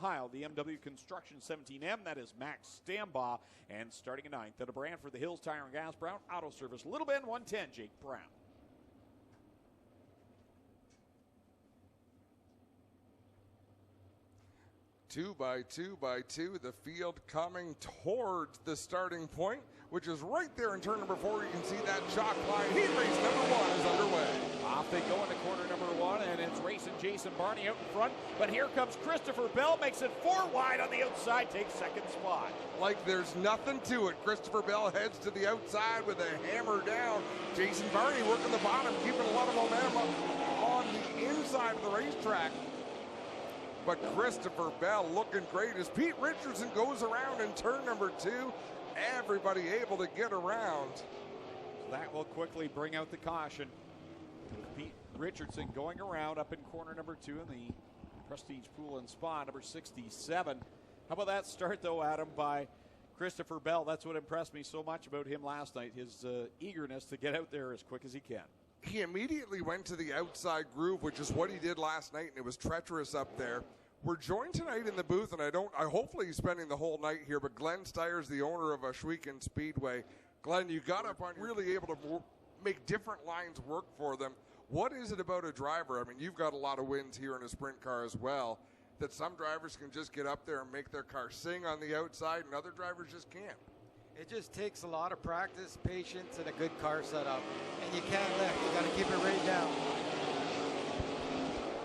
Ohio, the MW Construction 17M. That is Max Stambaugh. And starting at 9th, at a Brantford, the Hills Tire and Gas, Brown Auto Service, Little Bend 110, Jake Brown. Two by two, the field coming towards the starting point, which is right there in turn number 4. You can see that chalk line. Heat race number 1 is underway. Off they go into corner number 1, and it's racing Jason Barney out in front. But here comes Christopher Bell, makes it 4 wide on the outside, takes second spot. Like there's nothing to it. Christopher Bell heads to the outside with a hammer down. Jason Barney working the bottom, keeping a lot of momentum up on the inside of the racetrack. But Christopher Bell looking great as Pete Richardson goes around in turn number 2. Everybody able to get around. So that will quickly bring out the caution. Pete Richardson going around up in corner number 2 in the Prestige Pool and Spa, number 67. How about that start, though, Adam, by Christopher Bell? That's what impressed me so much about him last night, his eagerness to get out there as quick as he can. He immediately went to the outside groove, which is what he did last night, and it was treacherous up there. We're joined tonight in the booth, and hopefully he's spending the whole night here, but Glenn Steyers, the owner of Ashwegan Speedway. Glenn, you got up on really able to make different lines work for them. What is it about a driver? I mean, you've got a lot of wins here in a sprint car as well, that some drivers can just get up there and make their car sing on the outside, and other drivers just can't. It just takes a lot of practice, patience, and a good car setup. And you can't lift. You got to keep it right down.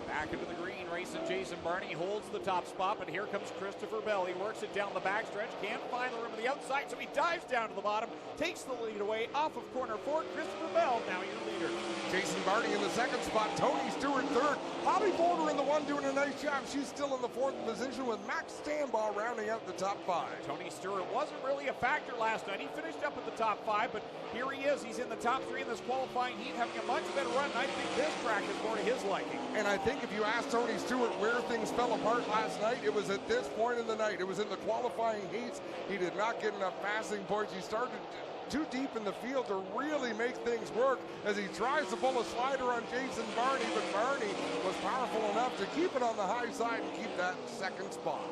Back into the green, racing Jason Barney, holds the top spot, but here comes Christopher Bell. He works it down the backstretch, can't find the room on the outside, so he dives down to the bottom, takes the lead away off of corner 4. Christopher Bell, now your leader. Jason Barney in the second spot, Tony Stewart third. Holly Porter in the 1 doing a nice job. She's still in the 4th position with Max Stambaugh rounding out the top 5. Tony Stewart wasn't really a factor last night. He finished up at the top 5, but here he is. He's in the top 3 in this qualifying heat, having a much better run, and I think this track is more to his liking. And I think if you ask Tony Stewart where things fell apart last night, it was at this point in the night. It was in the qualifying heats. He did not get enough passing points. He started too deep in the field to really make things work as he tries to pull a slider on Jason Barney, but Barney was powerful enough to keep it on the high side and keep that second spot.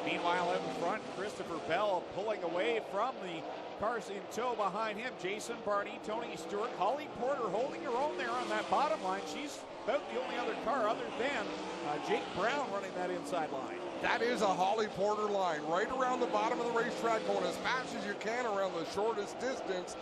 Meanwhile, out in front, Christopher Bell pulling away from the cars in tow behind him. Jason Barney, Tony Stewart, Holly Porter holding her own there on that bottom line. She's about the only other car other than Jake Brown running that inside line. That is a Holly Porter line, right around the bottom of the racetrack, going as fast as you can around the shortest distance.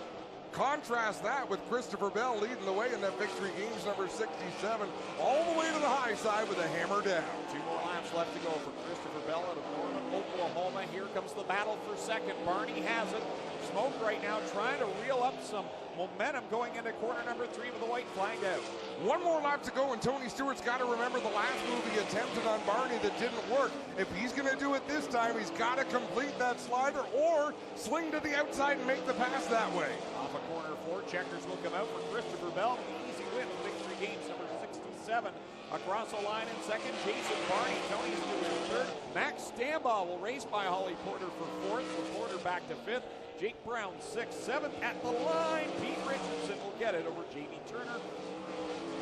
Contrast that with Christopher Bell leading the way in that Victory Games number 67, all the way to the high side with a hammer down. 2 more laps left to go for Christopher Bell out of Norman, Oklahoma. Here comes the battle for second. Barney has it. Smoke right now trying to reel up some momentum going into corner number 3 with the white flag out. 1 more lap to go, and Tony Stewart's got to remember the last move he attempted on Barney that didn't work. If he's going to do it this time, he's got to complete that slider or swing to the outside and make the pass that way. Off of corner 4, checkers will come out for Christopher Bell with the easy win. Victory Games number 67. Across the line in second, Jason Barney, Tony Stewart third. Max Stambaugh will race by Holly Porter for 4th, with Porter back to 5th. Jake Brown 6th, 7th at the line. Pete Richardson will get it over J.D. Turner.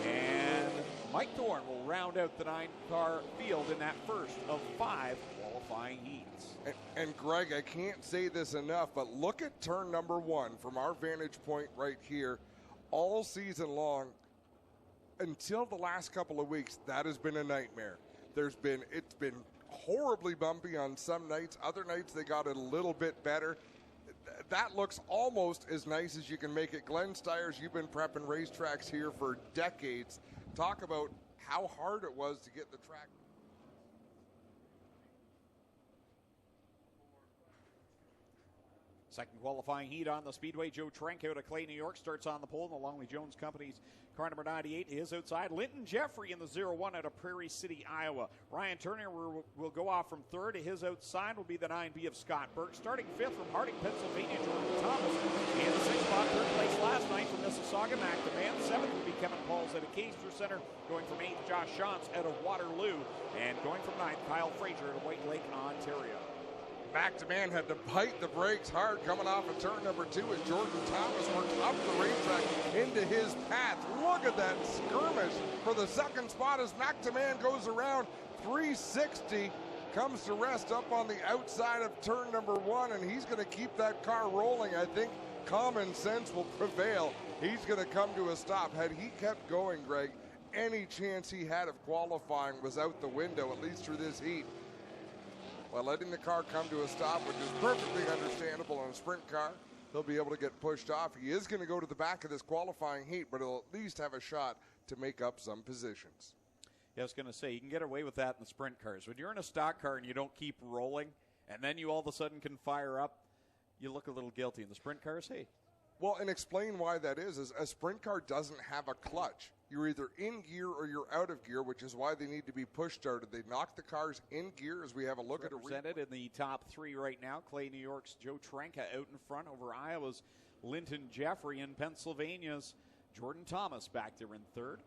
And Mike Thorne will round out the 9-car field in that first of 5 qualifying heats. And Greg, I can't say this enough, but look at turn number 1 from our vantage point right here. All season long, until the last couple of weeks, that has been a nightmare. It's been horribly bumpy on some nights. Other nights they got it a little bit better. That looks almost as nice as you can make it. Glenn Steyers, you've been prepping racetracks here for decades. Talk about how hard it was to get the track. Second qualifying heat on the speedway. Joe Trenk out of Clay, New York, starts on the pole, and the Longley Jones Company's car number 98 is outside. Linton Jeffrey in the 01 out of Prairie City, Iowa. Ryan Turner will go off from 3rd. To his outside will be the 9B of Scott Burke. Starting 5th from Harding, Pennsylvania, Jordan Thomas. In the 6th spot, 3rd place last night from Mississauga, Mac DeMann. 7th will be Kevin Pauls out of Keister Center. Going from 8th, Josh Shantz out of Waterloo. And going from 9th, Kyle Frazier out of White Lake, Ontario. Mac DeMann had to bite the brakes hard coming off of turn number 2 as Jordan Thomas worked up the racetrack into his path. Look at that skirmish for the second spot as Mac DeMann goes around 360. comes to rest up on the outside of turn number 1, and he's going to keep that car rolling. I think common sense will prevail. He's going to come to a stop. Had he kept going, Greg, any chance he had of qualifying was out the window, at least through this heat. Well, letting the car come to a stop, which is perfectly understandable on a sprint car, he'll be able to get pushed off. He is going to go to the back of this qualifying heat, but he'll at least have a shot to make up some positions. Yeah, I was going to say, you can get away with that in the sprint cars. When you're in a stock car and you don't keep rolling, and then you all of a sudden can fire up, you look a little guilty. In the sprint cars, hey. Well, and explain why that is a sprint car doesn't have a clutch. You're either in gear or you're out of gear, which is why they need to be push started. They knock the cars in gear as we have a look at it. Represented in the top 3 right now. Clay, New York's Joe Trenka out in front over Iowa's Linton Jeffrey, and Pennsylvania's Jordan Thomas back there in third.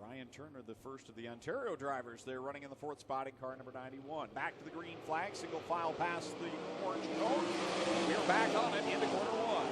Ryan Turner, the first of the Ontario drivers, they're running in the 4th spot in car number 91. Back to the green flag, single file past the orange cone. We're back on it into quarter 1.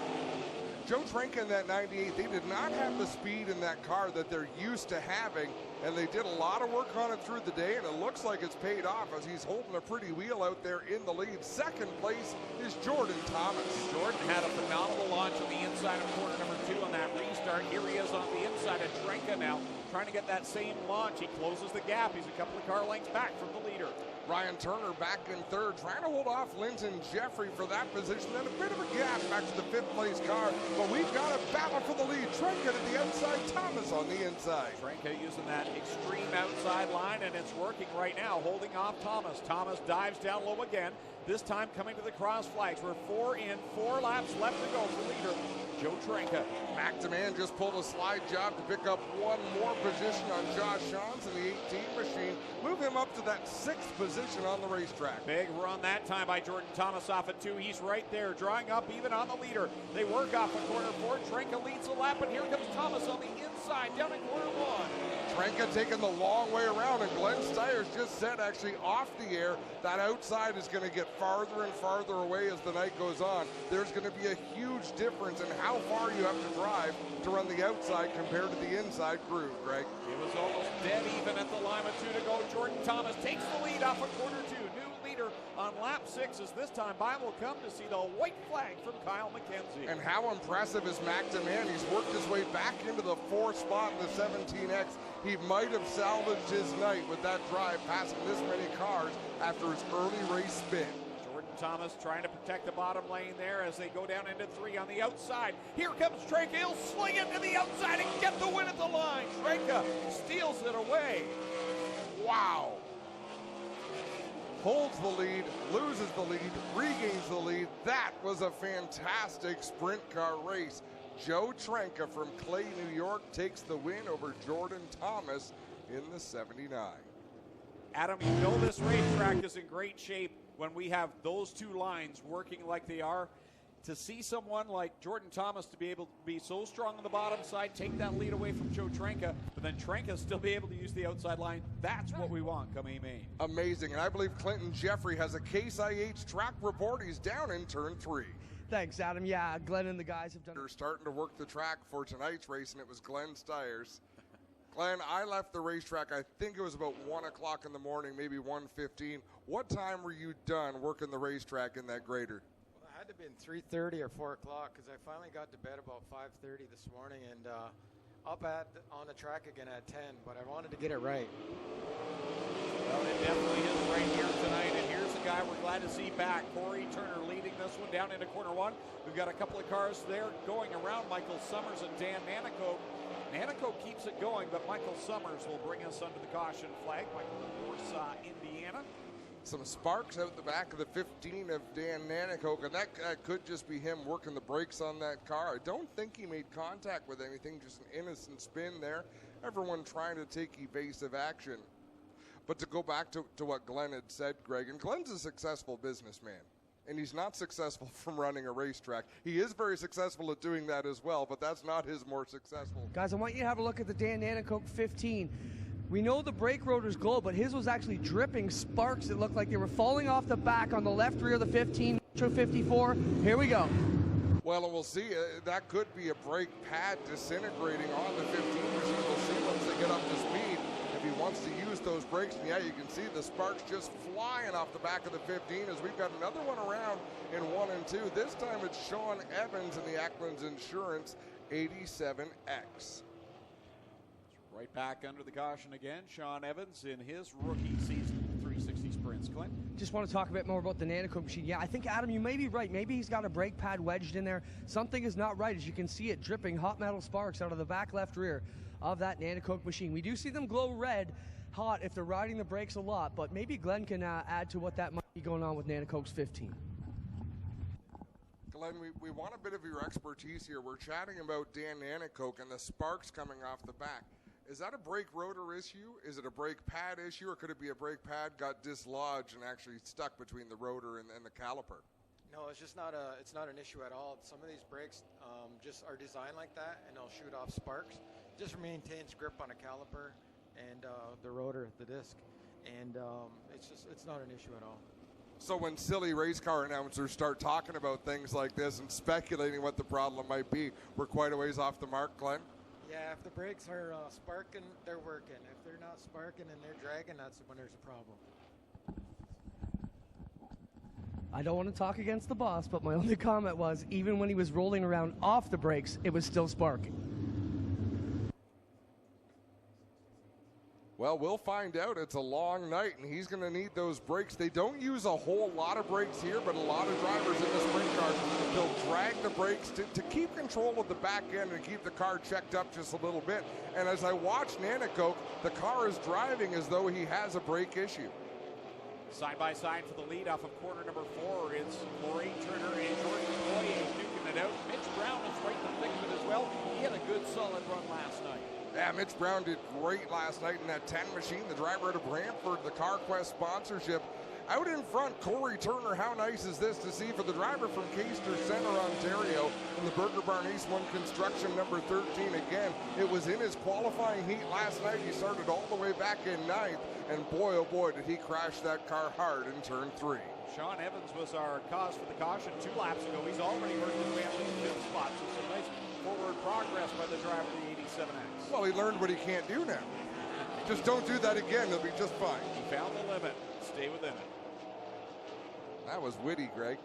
Joe Trenka in that 98, they did not have the speed in that car that they're used to having, and they did a lot of work on it through the day, and it looks like it's paid off as he's holding a pretty wheel out there in the lead. Second place is Jordan Thomas. Jordan had a phenomenal launch on the inside of quarter number 2 on that restart. Here he is on the inside of Trenka now, trying to get that same launch. He closes the gap. He's a couple of car lengths back from the leader. Ryan Turner back in third, trying to hold off Linton Jeffrey for that position. Then a bit of a gap back to the 5th place car, but we've got a battle for the lead. Trenka to the outside, Thomas on the inside. Trenka using that extreme outside line, and it's working right now, holding off Thomas. Thomas dives down low again, this time coming to the cross flags. We're 4 in, 4 laps left to go for leader Joe Trenka. McDeman just pulled a slide job to pick up one more position on Josh Shawns in the 18 machine. Move him up to that 6th position on the racetrack. Big run that time by Jordan Thomas off at 2. He's right there, drawing up even on the leader. They work off of corner 4. Trenka leads the lap, and here comes Thomas on the inside, down in quarter 1. Trenka taking the long way around, and Glenn Styres just said actually off the air that outside is going to get farther and farther away as the night goes on. There's going to be a huge difference in how far you have to drive to run the outside compared to the inside crew, Greg. It was almost dead even at the line with 2 to go. Jordan Thomas takes the lead off of quarter 2. New leader on lap 6 as this time by will come to see the white flag from Kyle McKenzie. And how impressive is McDeman? He's worked his way back into the 4th spot in the 17X. He might have salvaged his night with that drive, passing this many cars after his early race spin. Jordan Thomas trying to protect the bottom lane there as they go down into 3 on the outside. Here comes Trenka. He'll swing it to the outside and get the win at the line. Trenka steals it away. Wow. Holds the lead, loses the lead, regains the lead. That was a fantastic sprint car race. Joe Trenka from Clay, New York takes the win over Jordan Thomas in the 79. Adam, you know this racetrack is in great shape when we have those 2 lines working like they are. To see someone like Jordan Thomas to be able to be so strong on the bottom side, take that lead away from Joe Trenka, but then Trenka still be able to use the outside line, that's what we want come Main. Amazing, and I believe Clinton Jeffrey has a Case IH track report. He's down in turn 3. Thanks, Adam. Yeah, Glenn and the guys have done. They're starting to work the track for tonight's race, and it was Glenn Styres. Glenn, I left the racetrack, I think it was about 1 o'clock in the morning, maybe 1:15. What time were you done working the racetrack in that grader? Well, it had to have been 3:30 or 4 o'clock because I finally got to bed about 5:30 this morning and up on the track again at 10, but I wanted to get it right. Well, it definitely is right here tonight, and here's a guy we're glad to see back. Corey Turner leading this one down into corner 1. We've got a couple of cars there going around. Michael Summers and Dan Nanico. Nanico keeps it going, but Michael Summers will bring us under the caution flag. Michael of Warsaw, Indiana. Some sparks out the back of the 15 of Dan Nanico, and that could just be him working the brakes on that car. I don't think he made contact with anything, just an innocent spin there. Everyone trying to take evasive action. But to go back to what Glenn had said, Greg, and Glenn's a successful businessman, and he's not successful from running a racetrack. He is very successful at doing that as well, but that's not his more successful. Guys, I want you to have a look at the Dan Nanicoke 15. We know the brake rotors glow, but his was actually dripping sparks. It looked like they were falling off the back on the left rear of the 15, Metro 54. Here we go. Well, and we'll see. That could be a brake pad disintegrating on the 15 machine. We'll see once they get up to speed. if he wants to use those brakes. And yeah, you can see the sparks just flying off the back of the 15 as we've got another one around in 1 and 2. This time it's Sean Evans in the Acklands Insurance 87X. Right back under the caution again, Sean Evans in his rookie season 360 sprints. Clint? Just want to talk a bit more about the Nanocoke machine. Yeah, I think, Adam, you may be right. Maybe he's got a brake pad wedged in there. Something is not right, as you can see it dripping hot metal sparks out of the back left rear of that Nanocoke machine. We do see them glow red hot if they're riding the brakes a lot, but maybe Glenn can add to what that might be going on with Nanocoke's 15. Glenn, we want a bit of your expertise here. We're chatting about Dan Nanocoke and the sparks coming off the back. Is that a brake rotor issue? Is it a brake pad issue, or could it be a brake pad got dislodged and actually stuck between the rotor and the caliper? No, it's just not it's not an issue at all. Some of these brakes just are designed like that, and they'll shoot off sparks. Just maintains grip on a caliper and the rotor, the disc, and it's not an issue at all. So when silly race car announcers start talking about things like this and speculating what the problem might be, we're quite a ways off the mark, Glenn? Yeah, if the brakes are sparking, they're working. If they're not sparking and they're dragging, that's when there's a problem. I don't want to talk against the boss, but my only comment was, even when he was rolling around off the brakes, it was still sparking. Well, we'll find out. It's a long night, and he's going to need those brakes. They don't use a whole lot of brakes here, but a lot of drivers in the sprint cars, they'll drag the brakes to keep control of the back end and keep the car checked up just a little bit. And as I watch Nanocoke, the car is driving as though he has a brake issue. Side by side for the lead off of corner number 4. It's Corey Turner and Jordan Boyer duking it out. Mitch Brown is right in the thick of it as well. He had a good solid run last night. Yeah, Mitch Brown did great last night in that 10 machine. The driver out of Brantford, the CarQuest sponsorship. Out in front, Corey Turner. How nice is this to see for the driver from Caister Center, Ontario, in the Burger Barn East 1 Construction number 13. Again, it was in his qualifying heat last night. He started all the way back in 9th, and boy, oh boy, did he crash that car hard in turn 3. Sean Evans was our cause for the caution 2 laps ago. He's already worked his way up to the 5th spot, so some nice forward progress by the driver of the 87X. Well, he learned what he can't do now. Just don't do that again. He'll be just fine. He found the limit. Stay within it. That was witty, Greg.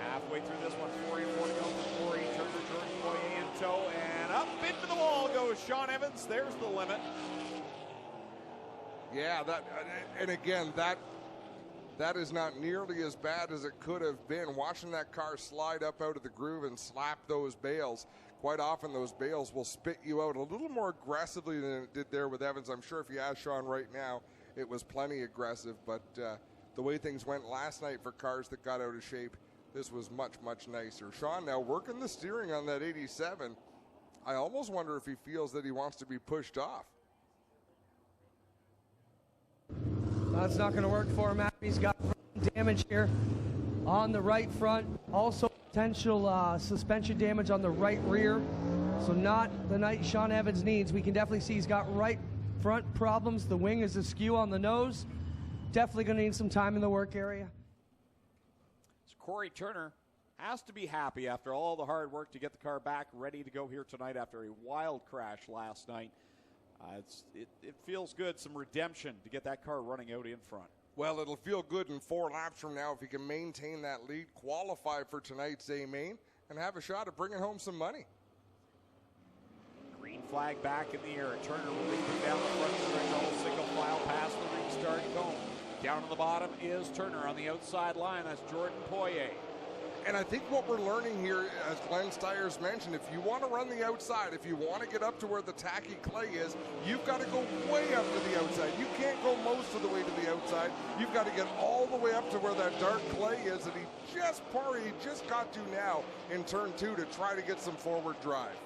Halfway through this one, 4 and 4 to go for Corey Turner, Jordan Boyer in tow, and up into the wall goes Sean Evans. There's the limit. Yeah, and again, that is not nearly as bad as it could have been. Watching that car slide up out of the groove and slap those bales, quite often those bales will spit you out a little more aggressively than it did there with Evans. I'm sure if you ask Sean right now, it was plenty aggressive, but the way things went last night for cars that got out of shape, this was much, much nicer. Sean now working the steering on that 87. I almost wonder if he feels that he wants to be pushed off. That's not going to work for him. He's got damage here on the right front. Also potential suspension damage on the right rear. So not the night Sean Evans needs. We can definitely see he's got right front problems. The wing is askew on the nose. Definitely going to need some time in the work area. So Corey Turner has to be happy after all the hard work to get the car back ready to go here tonight after a wild crash last night. It feels good, some redemption to get that car running out in front. Well, it'll feel good in 4 laps from now if he can maintain that lead, qualify for tonight's A main, and have a shot at bringing home some money. Green flag back in the air. Turner will lead him down the front stretch, all single file past the restart cone. Down on the bottom is Turner on the outside line. That's Jordan Poirier. And I think what we're learning here, as Glenn Styres mentioned, if you want to run the outside, if you want to get up to where the tacky clay is, you've got to go way up to the outside. You can't go most of the way to the outside. You've got to get all the way up to where that dark clay is that he just got to now in turn 2 to try to get some forward drive.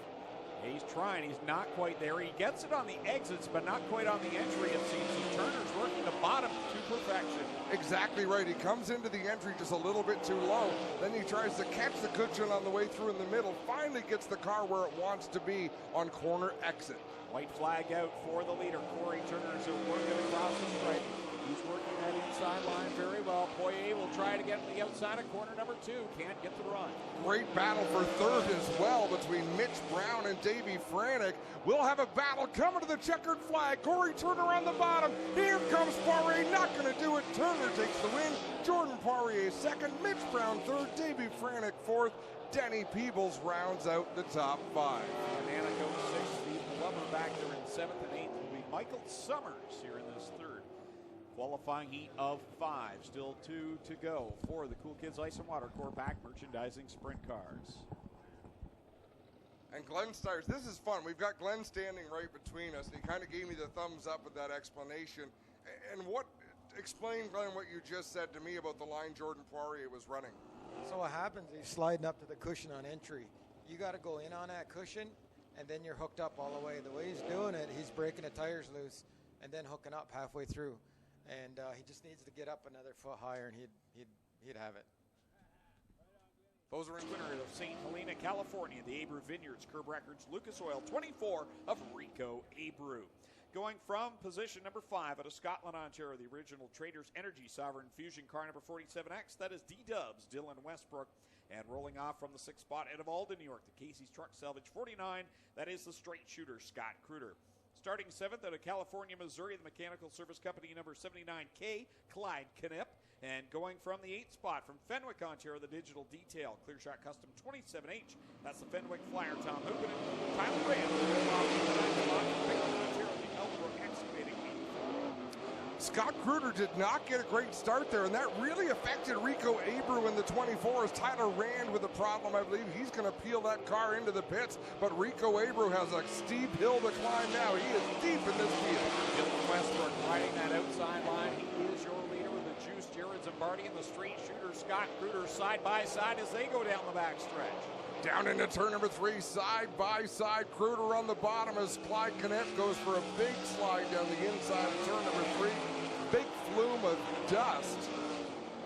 He's trying. He's not quite there. He gets it on the exits, but not quite on the entry, it seems. So Turner's working the bottom to perfection. Exactly right. He comes into the entry just a little bit too low. Then he tries to catch the cushion on the way through in the middle. Finally gets the car where it wants to be on corner exit. White flag out for the leader. Corey Turner is working across the stripe. He's working that inside line very well. Poirier will try to get to the outside of corner number 2. Can't get the run. Great battle for third as well between Mitch Max Brown and Davey Franek will have a battle coming to the checkered flag. Corey Turner on the bottom. Here comes Poirier, not going to do it. Turner takes the win. Jordan Poirier second, Mitch Brown third, Davey Franek fourth. Denny Peebles rounds out the top 5. Nana goes sixth. Steve Glover back there in seventh, and eighth will be Michael Summers here in this third qualifying heat of 5. Still 2 to go for the Cool Kids Ice and Water Core Pack Merchandising Sprint Cars. And Glenn Stires, this is fun. We've got Glenn standing right between us, and he kind of gave me the thumbs up with that explanation. And explain, Glenn, what you just said to me about the line Jordan Poirier was running. So what happens, he's sliding up to the cushion on entry. You got to go in on that cushion, and then you're hooked up all the way. The way he's doing it, he's breaking the tires loose and then hooking up halfway through. And he just needs to get up another foot higher, and he'd have it. Those are in winner of St. Helena, California, the Abreu Vineyards, Curb Records, Lucas Oil, 24 of Rico Abreu. Going from position number 5 out of Scotland, Ontario, the original Traders Energy Sovereign Fusion car number 47X, that is D-Dubs, Dylan Westbrook. And rolling off from the 6th spot out of Alden, New York, the Casey's Truck Salvage 49, that is the straight shooter, Scott Kruder. Starting 7th out of California, Missouri, the Mechanical Service Company number 79K, Clyde Knipp. And going from the 8th spot from Fenwick, Ontario, the Digital Detail, Clear Shot Custom 27H. That's the Fenwick Flyer, Tom Hoopinen. Tyler Rand will roll off from the 9th spot from Pickle, Ontario, the Elbrook Excavating 84. Scott Kruder did not get a great start there, and that really affected Rico Abreu in the 24 as Tyler Rand with a problem. I believe he's going to peel that car into the pits, but Rico Abreu has a steep hill to climb now. He is deep in this field. Dylan Westbrook riding that outside line. He is your leader with the juice. Jared Zimbardi and the straight shooter Scott Kruder side by side as they go down the backstretch. Down into turn number 3, side by side. Kruder on the bottom as Clyde Knipp goes for a big slide down the inside of turn number 3. Big flume of dust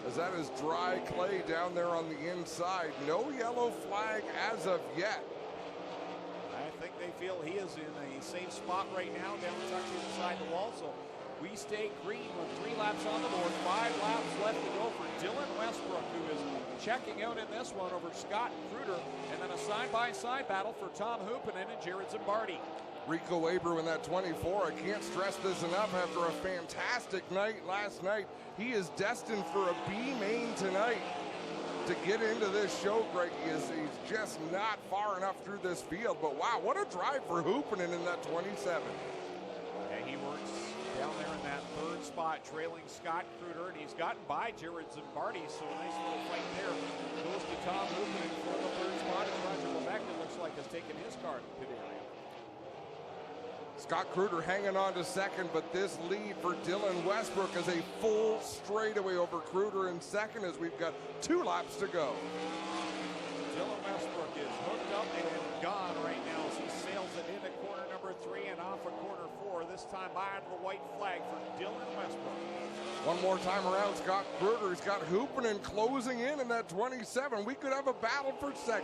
as that is dry clay down there on the inside. No yellow flag as of yet. I think they feel he is in a safe spot right now, down tucked inside the wall. So we stay green with 3 laps on the board, 5 laps left to go for Dylan Westbrook, who is checking out in this one over Scott Kruder, and then a side-by-side battle for Tom Hoopinen and Jared Zimbardi. Rico Abreu in that 24. I can't stress this enough. After a fantastic night last night, he is destined for a B main tonight. To get into this show, Greg, he's just not far enough through this field. But wow, what a drive for Hoopinen in that 27. And he works down there in that 3rd spot, trailing Scott Kruder, and he's gotten by Jared Zimbardi, so a nice little fight there. Goes to Tom Hoopinen for the 3rd spot, and Roger Levesque, it looks like, has taken his car to the pit area. Scott Kruder hanging on to 2nd, but this lead for Dylan Westbrook is a full straightaway over Kruder in 2nd as we've got 2 laps to go. Dylan Westbrook is hooked up and gone right now as he sails it into corner number 3 and off of corner 4. This time by the white flag for Dylan Westbrook. One more time around, Scott Kruder. He's got Hoopinen closing in that 27. We could have a battle for 2nd.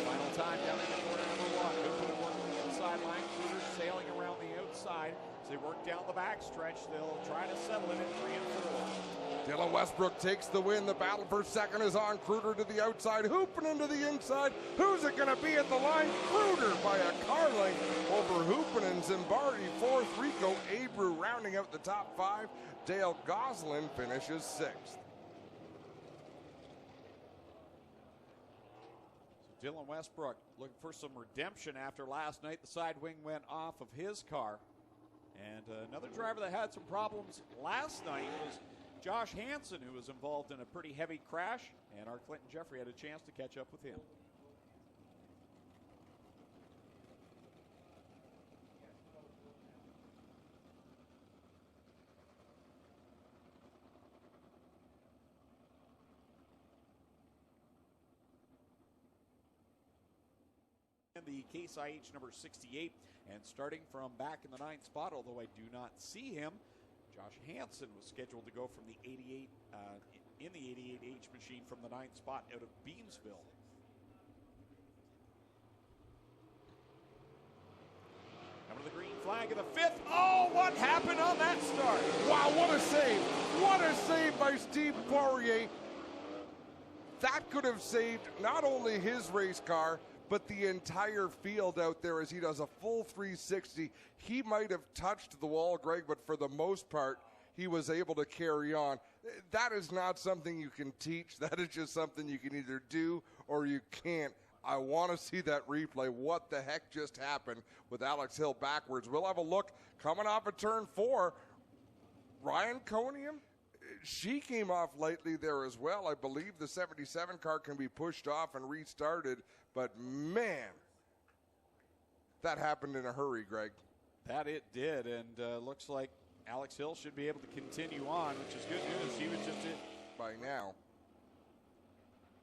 Final time down into corner number 1. Hoopinen working the inside line. Kruder sailing around the outside. As they work down the backstretch, they'll try to settle it in 3 and 4. Dylan Westbrook takes the win. The battle for 2nd is on. Kruder to the outside, Hoopinen to the inside. Who's it going to be at the line? Kruder by a car length over Hoopinen. Zimbardi 4th. Rico Abreu rounding out the top 5. Dale Goslin finishes 6th. So Dylan Westbrook looking for some redemption after last night. The side wing went off of his car. And another driver that had some problems last night was Josh Hansen, who was involved in a pretty heavy crash, and our Clinton Jeffrey had a chance to catch up with him. The Case IH number 68, and starting from back in the 9th spot, although I do not see him, Josh Hansen was scheduled to go from the 88 in the 88H machine from the 9th spot out of Beamsville. Coming to the green flag of the 5th. Oh, what happened on that start? Wow, what a save. What a save by Steve Poirier. That could have saved not only his race car, but the entire field out there as he does a full 360. He might have touched the wall, Greg, but for the most part, he was able to carry on. That is not something you can teach. That is just something you can either do or you can't. I want to see that replay. What the heck just happened with Alex Hill backwards? We'll have a look coming off of turn 4. Ryan Conium, she came off lightly there as well. I believe the 77 car can be pushed off and restarted, but man, that happened in a hurry, Greg. That it did, and looks like Alex Hill should be able to continue on, which is good news. He was just in by now.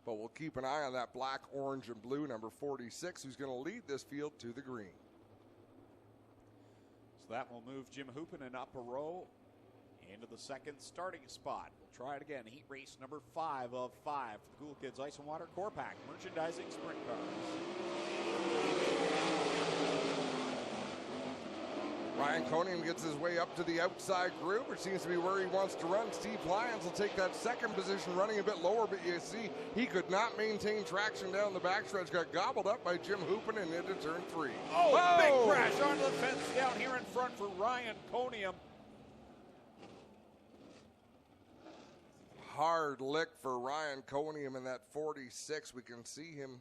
But we'll keep an eye on that black, orange, and blue number 46, who's going to lead this field to the green. So that will move Jim Hoopinen up a row into the second starting spot. We'll try it again. Heat race number 5 of 5 for the Cool Kids Ice and Water Core Pack, merchandising sprint cars. Ryan Conium gets his way up to the outside group. It seems to be where he wants to run. Steve Lyons will take that second position, running a bit lower, but you see he could not maintain traction down the backstretch. Got gobbled up by Jim Hoopinen into turn 3. Oh, big crash onto the fence down here in front for Ryan Conium. Hard lick for Ryan Conium in that 46. We can see him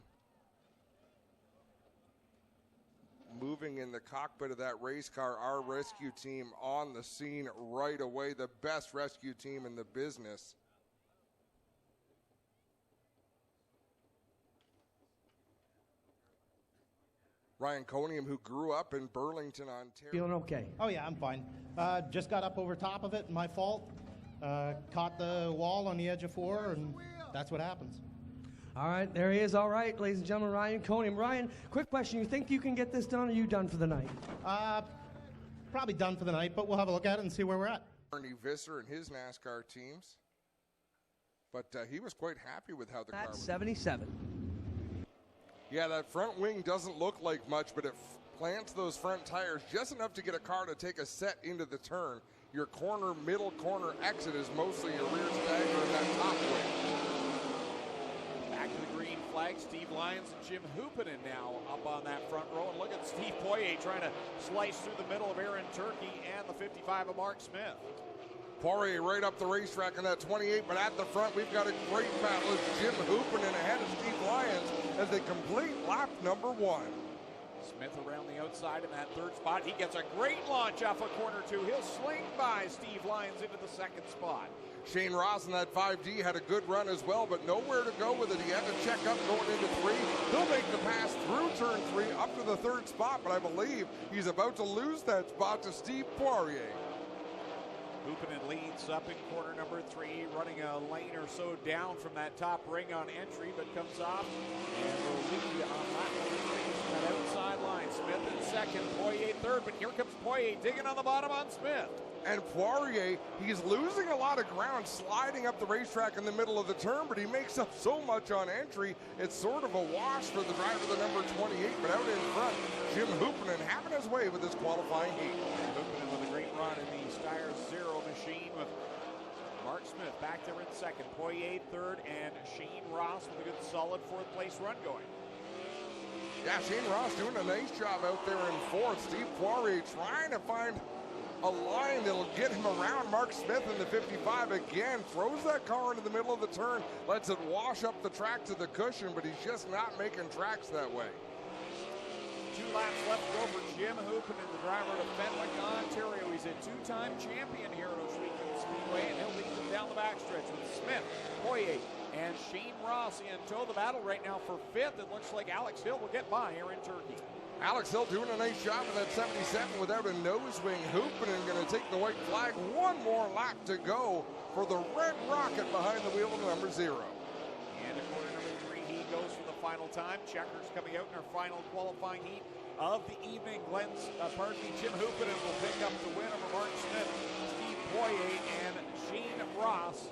moving in the cockpit of that race car. Our rescue team on the scene right away, the best rescue team in the business. Ryan Conium, who grew up in Burlington, Ontario. Feeling okay? Oh yeah, I'm fine. Just got up over top of it, my fault. Caught the wall on the edge of 4, and that's what happens. All right, there he is. All right, ladies and gentlemen, Ryan Conium. Ryan, quick question. You think you can get this done, or are you done for the night? Probably done for the night, but we'll have a look at it and see where we're at. Ernie Visser and his NASCAR teams. But he was quite happy with how the car was. 77. Yeah, that front wing doesn't look like much, but it plants those front tires just enough to get a car to take a set into the turn. Your corner, middle corner exit is mostly your rear stagger and that top wing. Back to the green flag. Steve Lyons and Jim Hoopinen now up on that front row. And look at Steve Poirier trying to slice through the middle of Aaron Turkey and the 55 of Mark Smith. Poirier right up the racetrack in that 28, but at the front we've got a great battle as Jim Hoopinen ahead of Steve Lyons as they complete lap number 1. Smith around the outside in that third spot. He gets a great launch off of corner 2. He'll sling by Steve Lyons into the second spot. Shane Ross in that 5D had a good run as well, but nowhere to go with it. He had to check up going into 3. He'll make the pass through turn 3 up to the third spot, but I believe he's about to lose that spot to Steve Poirier. Hoopinen leads up in corner number 3, running a lane or so down from that top ring on entry, but comes off and will lead on lap number 3 from that outside line. Smith in second, Poirier third, but here comes Poirier digging on the bottom on Smith. And Poirier, he's losing a lot of ground sliding up the racetrack in the middle of the turn, but he makes up so much on entry. It's sort of a wash for the driver, the number 28, but out in front, Jim Hoopinen having his way with his qualifying heat. Hoopinen with a great run in the Steyr Zero machine with Mark Smith back there in second, Poirier third, and Shane Ross with a good solid fourth place run going. Yeah, Shane Ross doing a nice job out there in fourth. Steve Poirier trying to find a line that'll get him around Mark Smith in the 55 again. Throws that car into the middle of the turn, lets it wash up the track to the cushion, but he's just not making tracks that way. 2 laps left to go for Jim Hoopinen, the driver of Fenwick, Ontario. He's a 2-time champion here at Oswego Speedway, and he'll lead them down the backstretch with Smith, Poirier, and Shane Ross in tow. The battle right now for 5th. It looks like Alex Hill will get by here in Turkey. Alex Hill doing a nice job in that 77 without a nose wing. Hoopinen going to take the white flag. One more lap to go for the Red Rocket behind the wheel of number 0. And in corner number 3, he goes for the final time. Checkers coming out in our final qualifying heat of the evening. Jim Hoopinen will pick up the win over Mark Smith, Steve Poirier, and Shane Ross.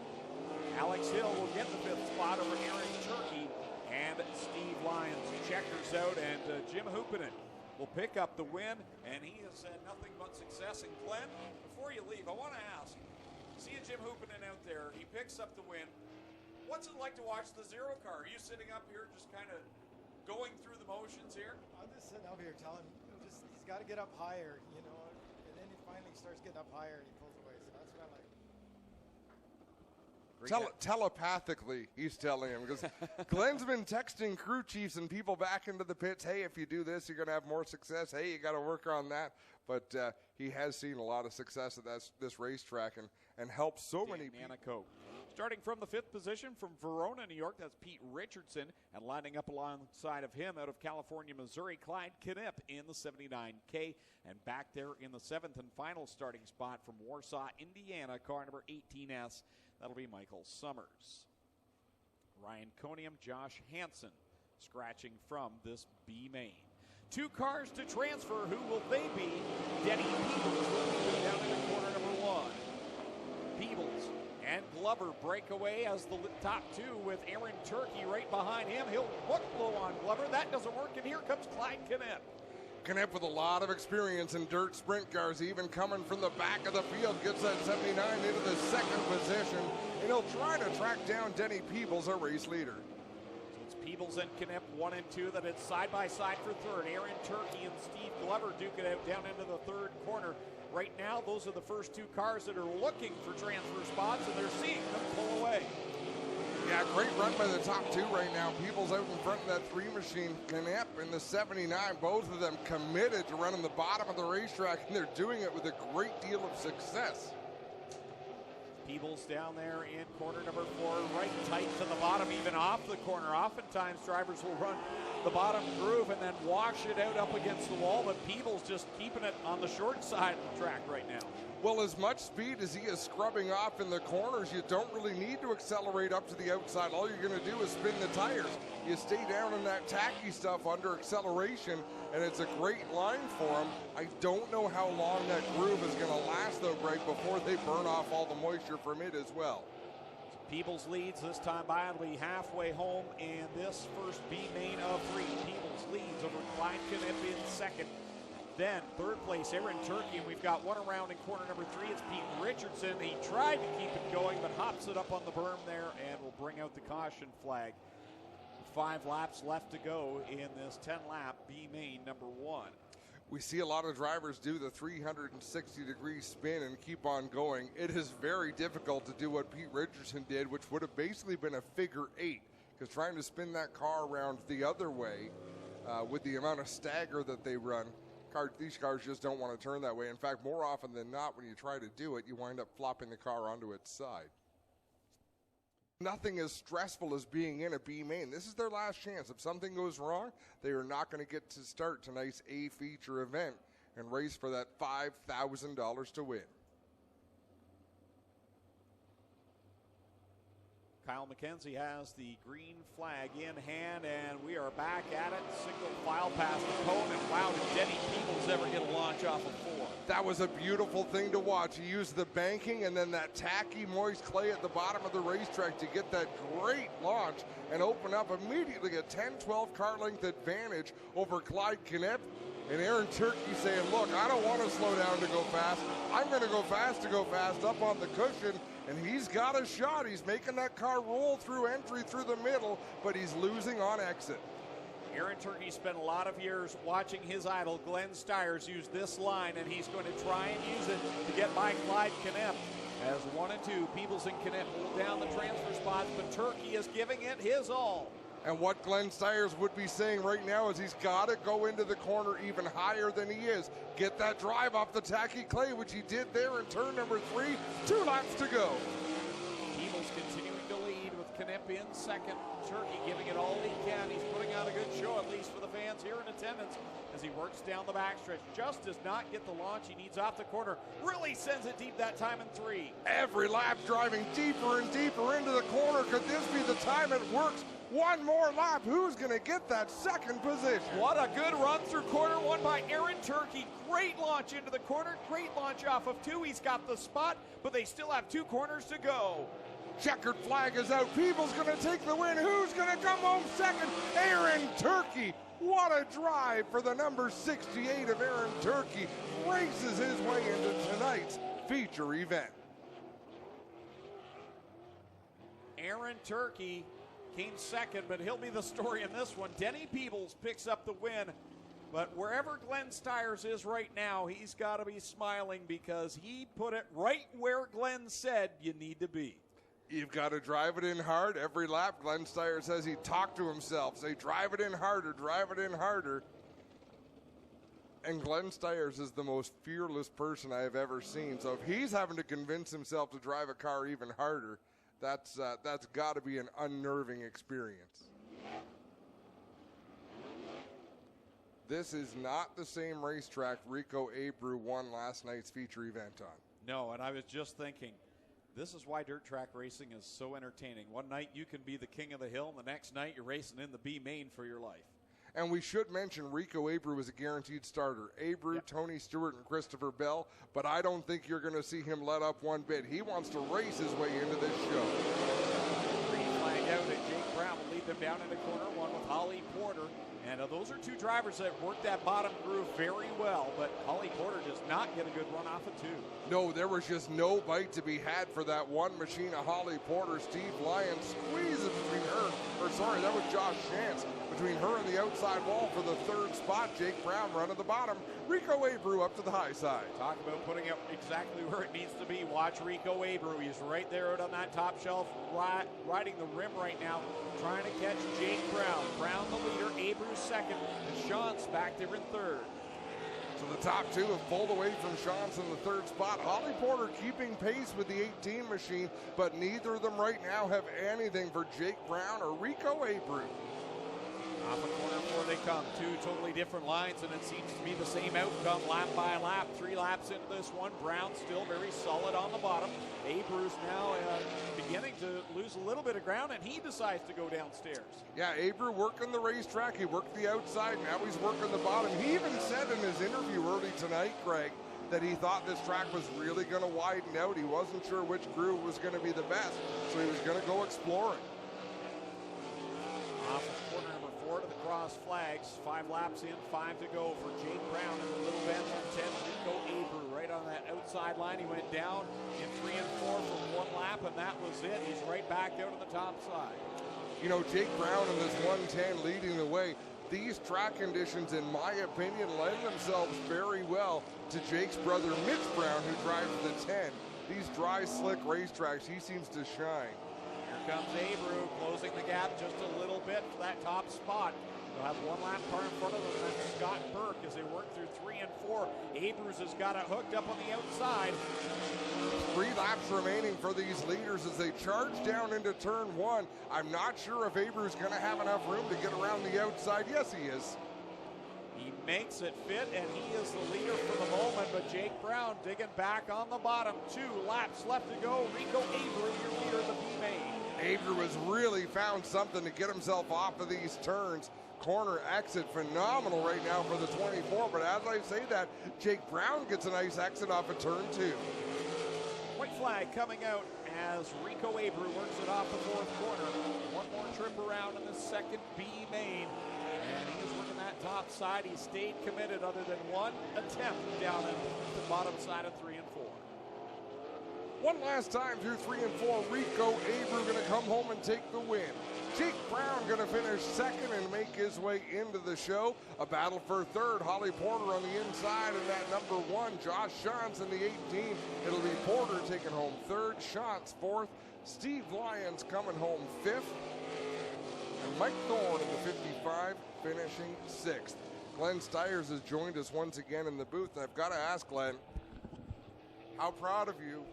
Alex Hill will get the 5th spot over Aaron Turkey and Steve Lyons. Checkers out, and Jim Hoopinen will pick up the win, and he has had nothing but success. And Glenn, before you leave, I want to ask, seeing Jim Hoopinen out there, he picks up the win. What's it like to watch the Zero car? Are you sitting up here just kind of going through the motions here? I'm just sitting up here telling him, he's got to get up higher, you know, and then he finally starts getting up higher and he pulls away. So that's what I like. Telepathically, he's telling him, because Glenn's been texting crew chiefs and people back into the pits, hey, if you do this, you're going to have more success. Hey, you got to work on that. But he has seen a lot of success at this racetrack and helped so many people. Starting from the 5th position from Verona, New York, that's Pete Richardson. And lining up alongside of him out of California, Missouri, Clyde Knipp in the 79K. And back there in the 7th and final starting spot from Warsaw, Indiana, car number 18S. That'll be Michael Summers. Ryan Conium, Josh Hansen scratching from this B main. 2 cars to transfer. Who will they be? Denny Peebles will be down in the corner number 1. Peebles and Glover break away as the top 2 with Aaron Turkey right behind him. He'll hook low on Glover. That doesn't work, and here comes Clyde Knipp. Knipp with a lot of experience in dirt sprint cars, even coming from the back of the field, gets that 79 into the 2nd position, and he'll try to track down Denny Peebles, a race leader. So it's Peebles and Knipp 1 and 2. That it's side by side for 3rd. Aaron Turkey and Steve Glover duke it out down into the 3rd corner. Right now, those are the first 2 cars that are looking for transfer spots, and they're seeing them pull away. Yeah, great run by the top 2 right now. Peebles out in front of that 3 machine. Knapp in the 79. Both of them committed to running the bottom of the racetrack, and they're doing it with a great deal of success. Peebles down there in corner number 4, right tight to the bottom, even off the corner. Oftentimes, drivers will run the bottom groove and then wash it out up against the wall, but Peebles just keeping it on the short side of the track right now. Well, as much speed as he is scrubbing off in the corners, you don't really need to accelerate up to the outside. All you're going to do is spin the tires. You stay down in that tacky stuff under acceleration, and it's a great line for him. I don't know how long that groove is going to last, though, Greg, before they burn off all the moisture from it as well. Peebles leads this time by. It'll be halfway home in this first B main of 3. Peebles leads over Clyde Knipp in 2nd. Then 3rd place, Aaron Turkey, and we've got 1 around in corner number 3. It's Pete Richardson. He tried to keep it going, but hops it up on the berm there and will bring out the caution flag. 5 laps left to go in this 10-lap B main number 1. We see a lot of drivers do the 360-degree spin and keep on going. It is very difficult to do what Pete Richardson did, which would have basically been a figure 8, because trying to spin that car around the other way with the amount of stagger that they run, these cars just don't want to turn that way. In fact, more often than not, when you try to do it, you wind up flopping the car onto its side. Nothing as stressful as being in a B main. This is their last chance. If something goes wrong, they are not going to get to start tonight's A feature event and race for that $5,000 to win. Kyle McKenzie has the green flag in hand, and we are back at it. Single file past the cone, and wow, did Denny Peebles ever get a launch off of 4? That was a beautiful thing to watch. He used the banking and then that tacky, moist clay at the bottom of the racetrack to get that great launch and open up immediately a 10-12 car length advantage over Clyde Knipp. And Aaron Turkey saying, look, I don't want to slow down to go fast. I'm going to go fast up on the cushion. And he's got a shot. He's making that car roll through entry through the middle, but he's losing on exit. Aaron Turkey spent a lot of years watching his idol, Glenn Stires, use this line, and he's going to try and use it to get by Clyde Knipp. As 1 and 2, Peebles and Knipp hold down the transfer spots, but Turkey is giving it his all. And what Glenn Stires would be saying right now is he's got to go into the corner even higher than he is. Get that drive off the tacky clay, which he did there in turn number 3. 2 laps to go. Peebles continuing to lead with Knipp in 2nd. Turkey giving it all he can. He's putting on a good show, at least for the fans here in attendance, as he works down the backstretch. Just does not get the launch he needs off the corner. Really sends it deep that time in 3. Every lap driving deeper and deeper into the corner. Could this be the time it works? 1 more lap. Who's going to get that 2nd position? What a good run through corner 1 by Aaron Turkey. Great launch into the corner. Great launch off of 2. He's got the spot, but they still have 2 corners to go. Checkered flag is out. Peebles going to take the win. Who's going to come home 2nd? Aaron Turkey. What a drive for the number 68 of Aaron Turkey. Races his way into tonight's feature event. Aaron Turkey came second, but he'll be the story in this one. Denny Peebles picks up the win. But wherever Glenn Stires is right now, he's got to be smiling because he put it right where Glenn said you need to be. You've got to drive it in hard every lap. Glenn Stires says he talked to himself, say, drive it in harder, drive it in harder. And Glenn Stires is the most fearless person I have ever seen. So if he's having to convince himself to drive a car even harder, that's got to be an unnerving experience. This is not the same racetrack Rico Abreu won last night's feature event on. No, and I was just thinking, this is why dirt track racing is so entertaining. One night you can be the king of the hill, and the next night you're racing in the B main for your life. And we should mention Rico Abreu is a guaranteed starter. Abreu, yep. Tony Stewart, and Christopher Bell, but I don't think you're going to see him let up one bit. He wants to race his way into this show. Green flag out, and Jake Brown will lead them down into corner one with Holly Porter. And those are two drivers that worked that bottom groove very well, but Holly Porter does not get a good run off of two. No, there was just no bite to be had for that one machine of Holly Porter. Steve Lyon squeezes between her, that was Josh Chance, between her and the outside wall for the third spot. Jake Brown run at the bottom. Rico Abreu up to the high side. Talk about putting it exactly where it needs to be. Watch Rico Abreu. He's right there out on that top shelf, riding the rim right now, trying to catch Jake Brown. Brown the leader, Abreu second, and Shantz back there in third. So the top two have pulled away from Shantz in the third spot. Holly Porter keeping pace with the 18 machine, but neither of them right now have anything for Jake Brown or Rico Abreu. Off the corner four they come. Two totally different lines, and it seems to be the same outcome lap by lap. 3 laps into this one. Brown still very solid on the bottom. Abreu's now beginning to lose a little bit of ground, and he decides to go downstairs. Yeah, Abreu working the racetrack. He worked the outside. Now he's working the bottom. He even said in his interview early tonight, Greg, that he thought this track was really going to widen out. He wasn't sure which groove was going to be the best, so he was going to go exploring. Off of corner number 4 to the cross flags. 5 laps in, 5 to go for Jake Brown in the little bend on 10. Rico Abreu right on that outside line. He went down in 3 and 4 for 1 lap, and that was it. He's right back out on the top side. You know, Jake Brown in this 110 leading the way. These track conditions, in my opinion, lend themselves very well to Jake's brother, Mitch Brown, who drives the 10. These dry, slick racetracks, he seems to shine. Here comes Abreu, closing the gap just a little bit for that top spot. They'll have 1 lap car in front of them, and that's Scott Burke as they work through 3 and 4. Abreu's has got it hooked up on the outside. 3 laps remaining for these leaders as they charge down into turn 1. I'm not sure if Abreu's going to have enough room to get around the outside. Yes, he is. He makes it fit, and he is the leader for the moment, but Jake Brown digging back on the bottom. 2 laps left to go. Rico Abreu, your leader of the B-Main. Abreu has really found something to get himself off of these turns. Corner exit phenomenal right now for the 24, but as I say that, Jake Brown gets a nice exit off of turn 2. White flag coming out as Rico Abreu works it off the 4th corner. 1 more trip around in the 2nd B main, and he's working that top side. He stayed committed other than 1 attempt down at the bottom side of 3 and 4. One last time through 3 and 4, Rico Abreu going to come home and take the win. Jake Brown going to finish 2nd and make his way into the show. A battle for 3rd. Holly Porter on the inside and that number 1. Josh Shantz in the 18. It'll be Porter taking home 3rd. Shantz 4th. Steve Lyons coming home 5th. And Mike Thorne in the 55 finishing 6th. Glenn Stires has joined us once again in the booth. And I've got to ask, Glenn, how proud of you,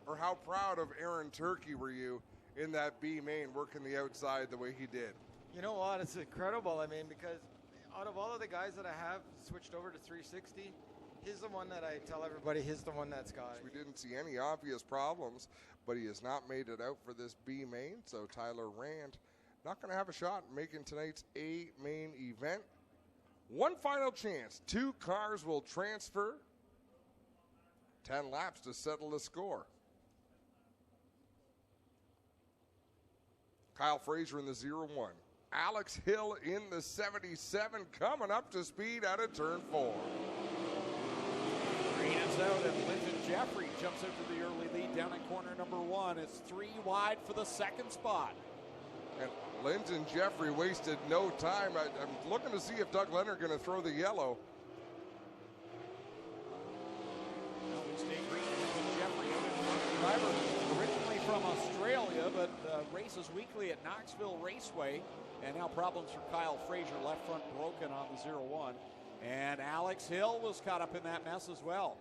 or how proud of Aaron Turkey were you in that B main working the outside the way he did? You know what? It's incredible. I mean, because out of all of the guys that I have switched over to 360, he's the one that I tell everybody he's the one that's got it. We didn't see any obvious problems, but he has not made it out for this B main. So Tyler Rand not going to have a shot in making tonight's A main event. One final chance. 2 cars will transfer. 10 laps to settle the score. Kyle Fraser in the 0-1. Alex Hill in the 77 coming up to speed out of turn 4. Green is out, and Linton Jeffrey jumps into the early lead down in corner number 1. It's 3 wide for the 2nd spot. And Linton Jeffrey wasted no time. I'm looking to see if Doug Leonard going to throw the yellow. Well, we stay green. Linton Jeffrey, a driver originally from Australia, but races weekly at Knoxville Raceway. And now problems for Kyle Frazier, left front broken on the 0-1. And Alex Hill was caught up in that mess as well.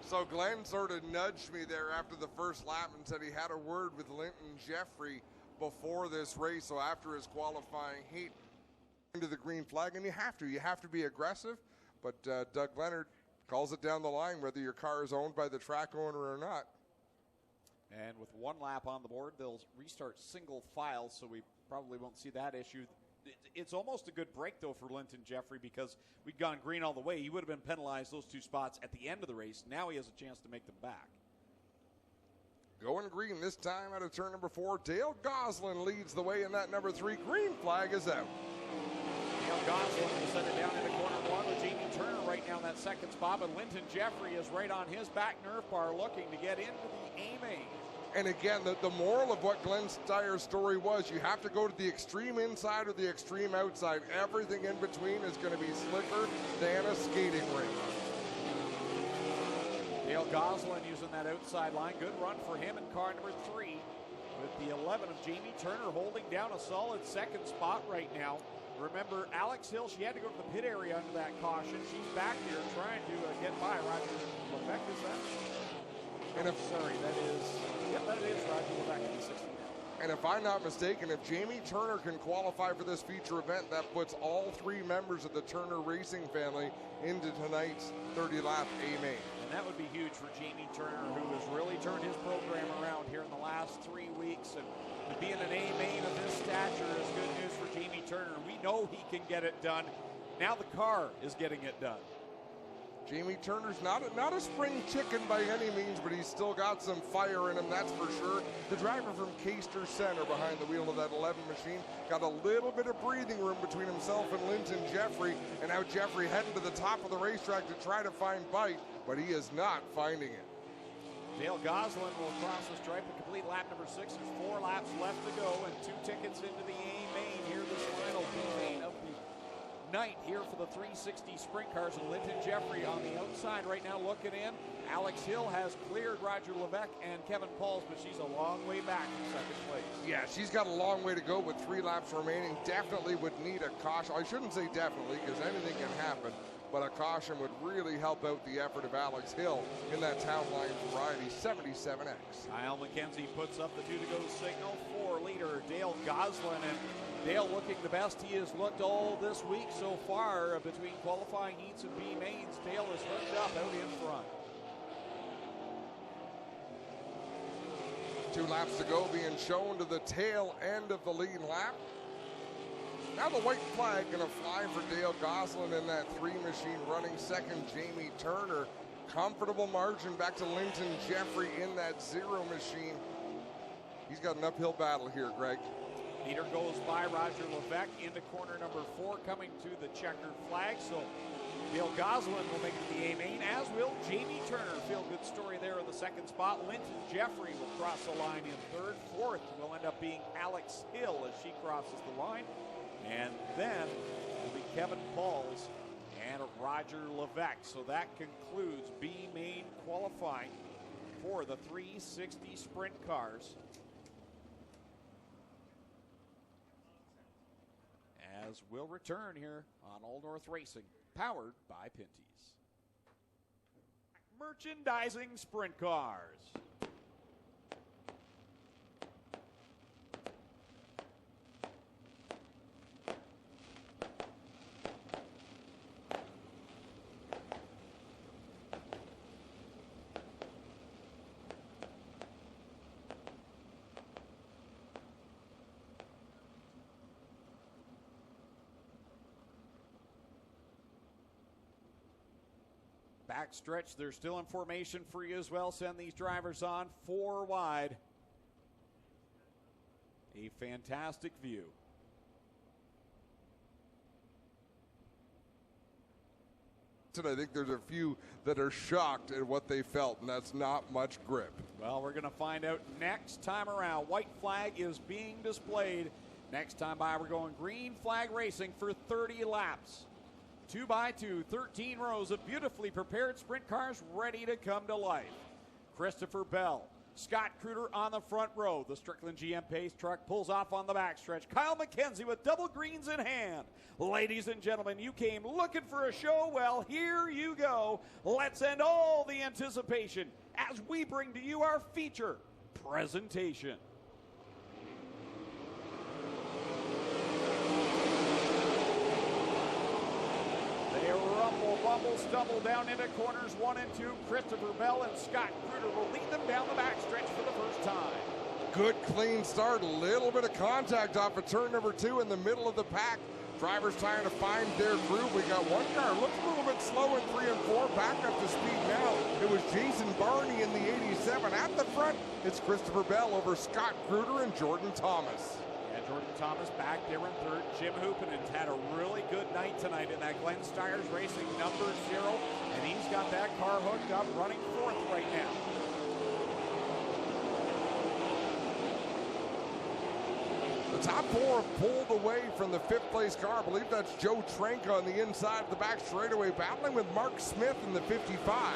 So Glenn sort of nudged me there after the first lap and said he had a word with Linton Jeffrey before this race. So after his qualifying heat into the green flag, and you have to be aggressive. But Doug Leonard calls it down the line whether your car is owned by the track owner or not. And with one lap on the board, they'll restart single file, so we probably won't see that issue. It's almost a good break, though, for Linton Jeffrey, because we'd gone green all the way. He would have been penalized those 2 spots at the end of the race. Now he has a chance to make them back. Going green this time out of turn number 4. Dale Goslin leads the way in that number 3. Green flag is out. Dale Goslin will send it down into corner 1 with Jamie Turner right now in that second spot, but Linton Jeffrey is right on his back nerve bar looking to get into the A-main. And again, the moral of what Glenn Steyer's story was, you have to go to the extreme inside or the extreme outside. Everything in between is going to be slicker than a skating rink. Dale Goslin using that outside line. Good run for him in car number 3. With the 11 of Jamie Turner holding down a solid second spot right now. Remember, Alex Hill, she had to go to the pit area under that caution. She's back here trying to get by Roger Levesque, is that? And if, sorry, that is Roger Levesque in the 60. And if I'm not mistaken, if Jamie Turner can qualify for this feature event, that puts all 3 members of the Turner Racing family into tonight's 30-lap A-main. And that would be huge for Jamie Turner, who has really turned his program around here in the last 3 weeks. And to be in an A-main of this stature is good news for Jamie Turner. We know he can get it done. Now the car is getting it done. Jamie Turner's not a spring chicken by any means, but he's still got some fire in him, that's for sure. The driver from Caister Center behind the wheel of that 11 machine got a little bit of breathing room between himself and Linton Jeffrey, and now Jeffrey heading to the top of the racetrack to try to find bite, but he is not finding it. Dale Goslin will cross the stripe and complete lap number 6. There's 4 laps left to go and 2 tickets into the A-main here, this final B-main of the night here for the 360 Sprint Cars, and Linton Jeffrey on the outside right now looking in. Alex Hill has cleared Roger Levesque and Kevin Pauls, but she's a long way back in second place. Yeah, she's got a long way to go with 3 laps remaining. Definitely would need a caution. I shouldn't say definitely, because anything can happen, but a caution would really help out the effort of Alex Hill in that Town Line Variety 77X. Kyle McKenzie puts up the 2-to-go signal for leader Dale Goslin, and Dale looking the best he has looked all this week so far between qualifying heats and B-mains. Dale is hooked up out in front. 2 laps to go, being shown to the tail end of the lead lap. Now the white flag going to fly for Dale Goslin in that 3 machine running second. Jamie Turner, comfortable margin back to Linton Jeffrey in that 0 machine. He's got an uphill battle here, Greg. Leader goes by Roger Levesque into corner number 4, coming to the checkered flag. So Dale Goslin will make it to the A-main, as will Jamie Turner. Feel good story there in the second spot. Linton Jeffrey will cross the line in third. Fourth will end up being Alex Hill as she crosses the line. And then will be Kevin Pauls and Roger Levesque. So that concludes B-main qualifying for the 360 Sprint Cars. As we'll return here on Old North Racing, powered by Pinty's. Merchandising Sprint Cars. Backstretch, there's still information for you as well. Send these drivers on 4 wide. A fantastic view. And I think there's a few that are shocked at what they felt, and that's not much grip. Well, we're going to find out next time around. White flag is being displayed. Next time by, we're going green flag racing for 30 laps. 2x2, 13 rows of beautifully prepared sprint cars ready to come to life. Christopher Bell, Scott Kruder on the front row. The Strickland GM pace truck pulls off on the backstretch. Kyle McKenzie with double greens in hand. Ladies and gentlemen, you came looking for a show. Well, here you go. Let's end all the anticipation as we bring to you our feature presentation. They rumble, stumble down into corners 1 and 2. Christopher Bell and Scott Kruder will lead them down the backstretch for the first time. Good clean start, a little bit of contact off of turn number 2 in the middle of the pack. Drivers trying to find their groove. We got one car, looks a little bit slow in 3 and 4, back up to speed now. It was Jason Barney in the 87. At the front, it's Christopher Bell over Scott Kruder and Jordan Thomas. Jordan Thomas back there in third. Jim Hoopinen's had a really good night tonight in that Stewart Racing number 0, and he's got that car hooked up, running fourth right now. The top 4 have pulled away from the 5th place car. I believe that's Joe Trank on the inside of the back straightaway, battling with Mark Smith in the 55.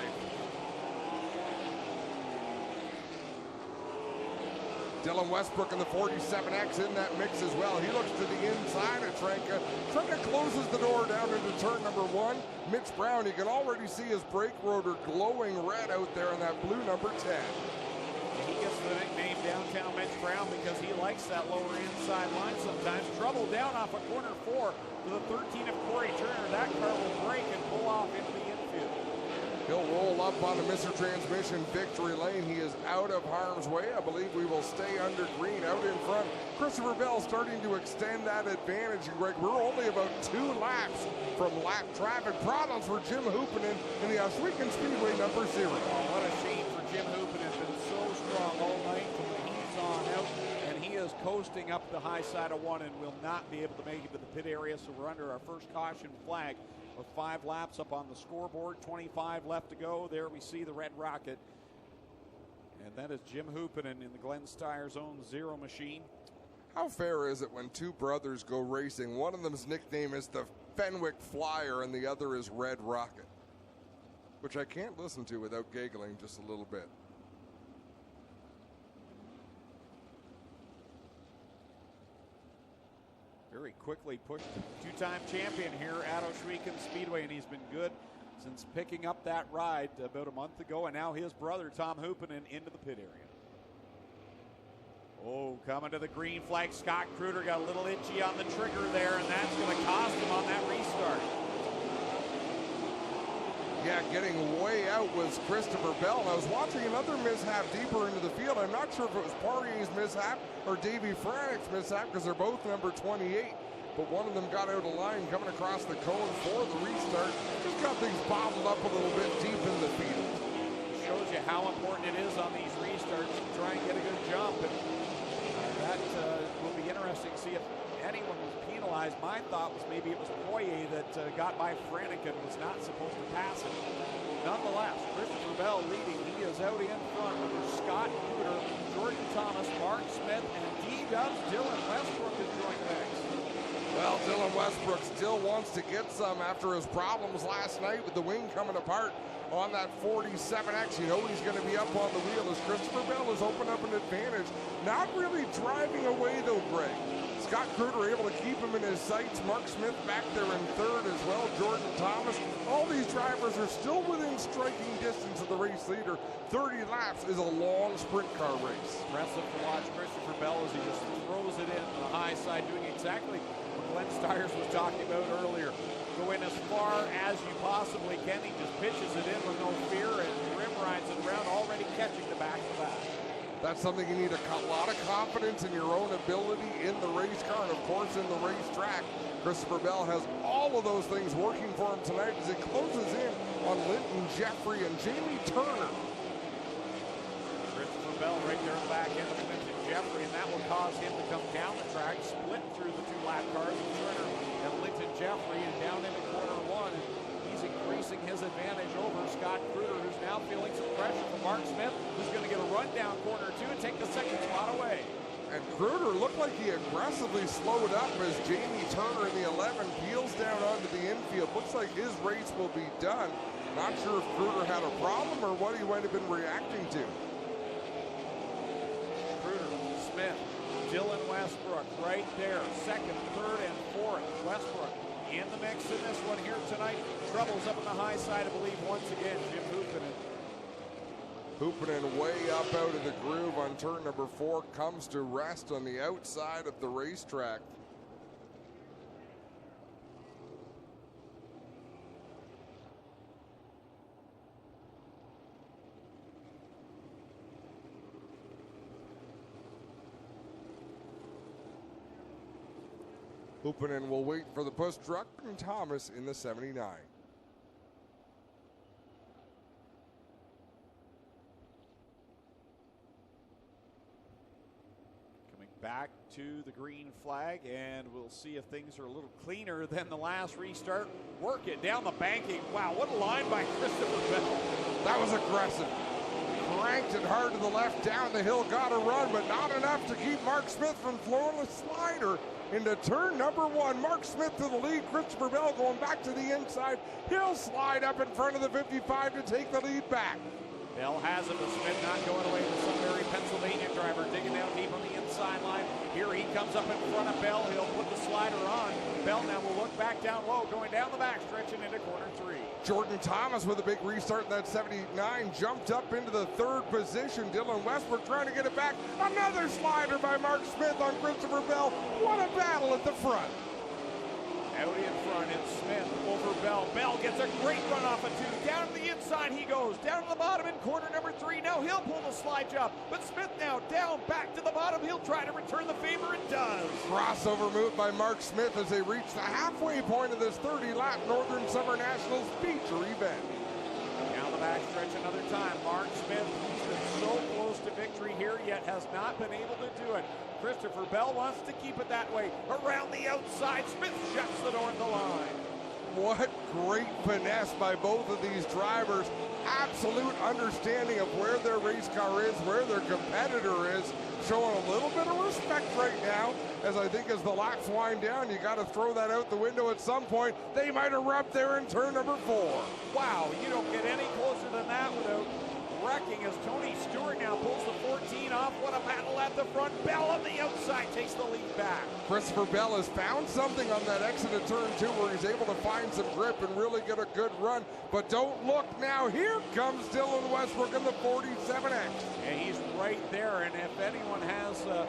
Dylan Westbrook in the 47X in that mix as well. He looks to the inside of Trenka. Trenka closes the door down into turn number 1. Mitch Brown, you can already see his brake rotor glowing red out there in that blue number 10. He gets the nickname Downtown Mitch Brown because he likes that lower inside line sometimes. Trouble down off of corner 4 to the 13 of Corey Turner. That car will break and pull off into the infield. He'll roll up on the Mr. Transmission victory lane. He is out of harm's way. I believe we will stay under green out in front. Christopher Bell starting to extend that advantage. And Greg, we're only about 2 laps from lap traffic. Problems for Jim Hoopinen in the Oswego Speedway number 0. Oh, what a shame for Jim Hoopinen. Been so strong all night from the he's on out. And he is coasting up the high side of 1 and will not be able to make it to the pit area. So we're under our first caution flag. With 5 laps up on the scoreboard, 25 left to go. There we see the red rocket. And that is Jim Hoopinen in the Steyer's own 0 machine. How fair is it when 2 brothers go racing? One of them's nickname is the Fenwick Flyer and the other is Red Rocket, which I can't listen to without giggling just a little bit. Very quickly pushed 2-time champion here at Oswego Speedway, and he's been good since picking up that ride about a month ago, and now his brother Tom Hoopinen into the pit area. Oh, coming to the green flag, Scott Kruder got a little itchy on the trigger there, and that's going to cost him on that restart. Yeah, getting way out was Christopher Bell. I was watching another mishap deeper into the field. I'm not sure if it was Poirier's mishap or Davey Franick's mishap because they're both number 28. But one of them got out of line coming across the cone for the restart. Just got things bottled up a little bit deep in the field. Shows you how important it is on these restarts to try and get a good jump. And that will be interesting to see if anyone was penalized. My thought was maybe it was Poirier that got by Franick and was not supposed to pass it. Nonetheless, Christopher Bell leading. He is out in front with Scott Kruder, Jordan Thomas, Mark Smith, and D-Dubs. Dylan Westbrook is joining the mix. Well, Dylan Westbrook still wants to get some after his problems last night with the wing coming apart on that 47X. You know he's going to be up on the wheel as Christopher Bell has opened up an advantage. Not really driving away though, Greg. Scott Kruder able to keep him in his sights. Mark Smith back there in third as well. Jordan Thomas. All these drivers are still within striking distance of the race leader. 30 laps is a long sprint car race. Impressive to watch Christopher Bell as he just throws it in on the high side, doing exactly what Glenn Steyres was talking about earlier. Go in as far as you possibly can. He just pitches it in with no fear and rim rides it around, already catching the back of that. That's something you need a lot of confidence in your own ability in the race car and, of course, in the racetrack. Christopher Bell has all of those things working for him tonight as he closes in on Linton Jeffrey and Jamie Turner. Christopher Bell right there in the back end of Linton Jeffrey, and that will cause him to come down the track, split through the 2 lap cars, Turner and Linton Jeffrey, and down into corner 1. And he's increasing his advantage over Scott Kruger, who's now feeling some pressure from Mark Smith, who's going to get a run down corner 2 and take the second spot away. And Kruger looked like he aggressively slowed up as Jamie Turner in the 11 peels down onto the infield. Looks like his race will be done. Not sure if Kruger had a problem or what he might have been reacting to. Kruger, Smith, Dylan Westbrook right there. Second, third, and fourth. Westbrook in the mix in this one here tonight. Troubles up on the high side, I believe, once again. Jim Hoopinen. Hoopinen way up out of the groove on turn number 4, comes to rest on the outside of the racetrack. Hoopinen will wait for the push truck and Thomas in the 79. Back to the green flag, and we'll see if things are a little cleaner than the last restart. Work it down the banking. Wow, what a line by Christopher Bell. That was aggressive. Cranked it hard to the left, down the hill, got a run, but not enough to keep Mark Smith from throwing a slider into turn number 1. Mark Smith to the lead. Christopher Bell going back to the inside. He'll slide up in front of the 55 to take the lead back. Bell has it, but Smith not going away with some very Pennsylvania driver digging down deep on the inside line. Here he comes up in front of Bell. He'll put the slider on. Bell now will look back down low, going down the back stretch and into corner 3. Jordan Thomas with a big restart in that 79, jumped up into the 3rd position. Dylan Westbrook trying to get it back. Another slider by Mark Smith on Christopher Bell. What a battle at the front. Out in front, it's Smith over Bell. Bell gets a great run off of 2. Down to the inside he goes. Down to the bottom in corner number 3. Now he'll pull the slide job. But Smith now down, back to the bottom. He'll try to return the favor and does. Crossover move by Mark Smith as they reach the halfway point of this 30-lap Northern Summer Nationals feature event. Down the back stretch another time. Mark Smith, he's been so close to victory here, yet has not been able to do it. Christopher Bell wants to keep it that way. Around the outside, Smith shuts the door in the line. What great finesse by both of these drivers. Absolute understanding of where their race car is, where their competitor is. Showing a little bit of respect right now, as I think as the laps wind down, you got to throw that out the window at some point. They might erupt there in turn number 4. Wow, you don't get any closer than that without wrecking as Tony Stewart now pulls the 14 off. What a battle at the front. Bell on the outside takes the lead back. Christopher Bell has found something on that exit of turn 2 where he's able to find some grip and really get a good run. But don't look now. Here comes Dylan Westbrook in the 47X. Yeah, he's right there, and if anyone has a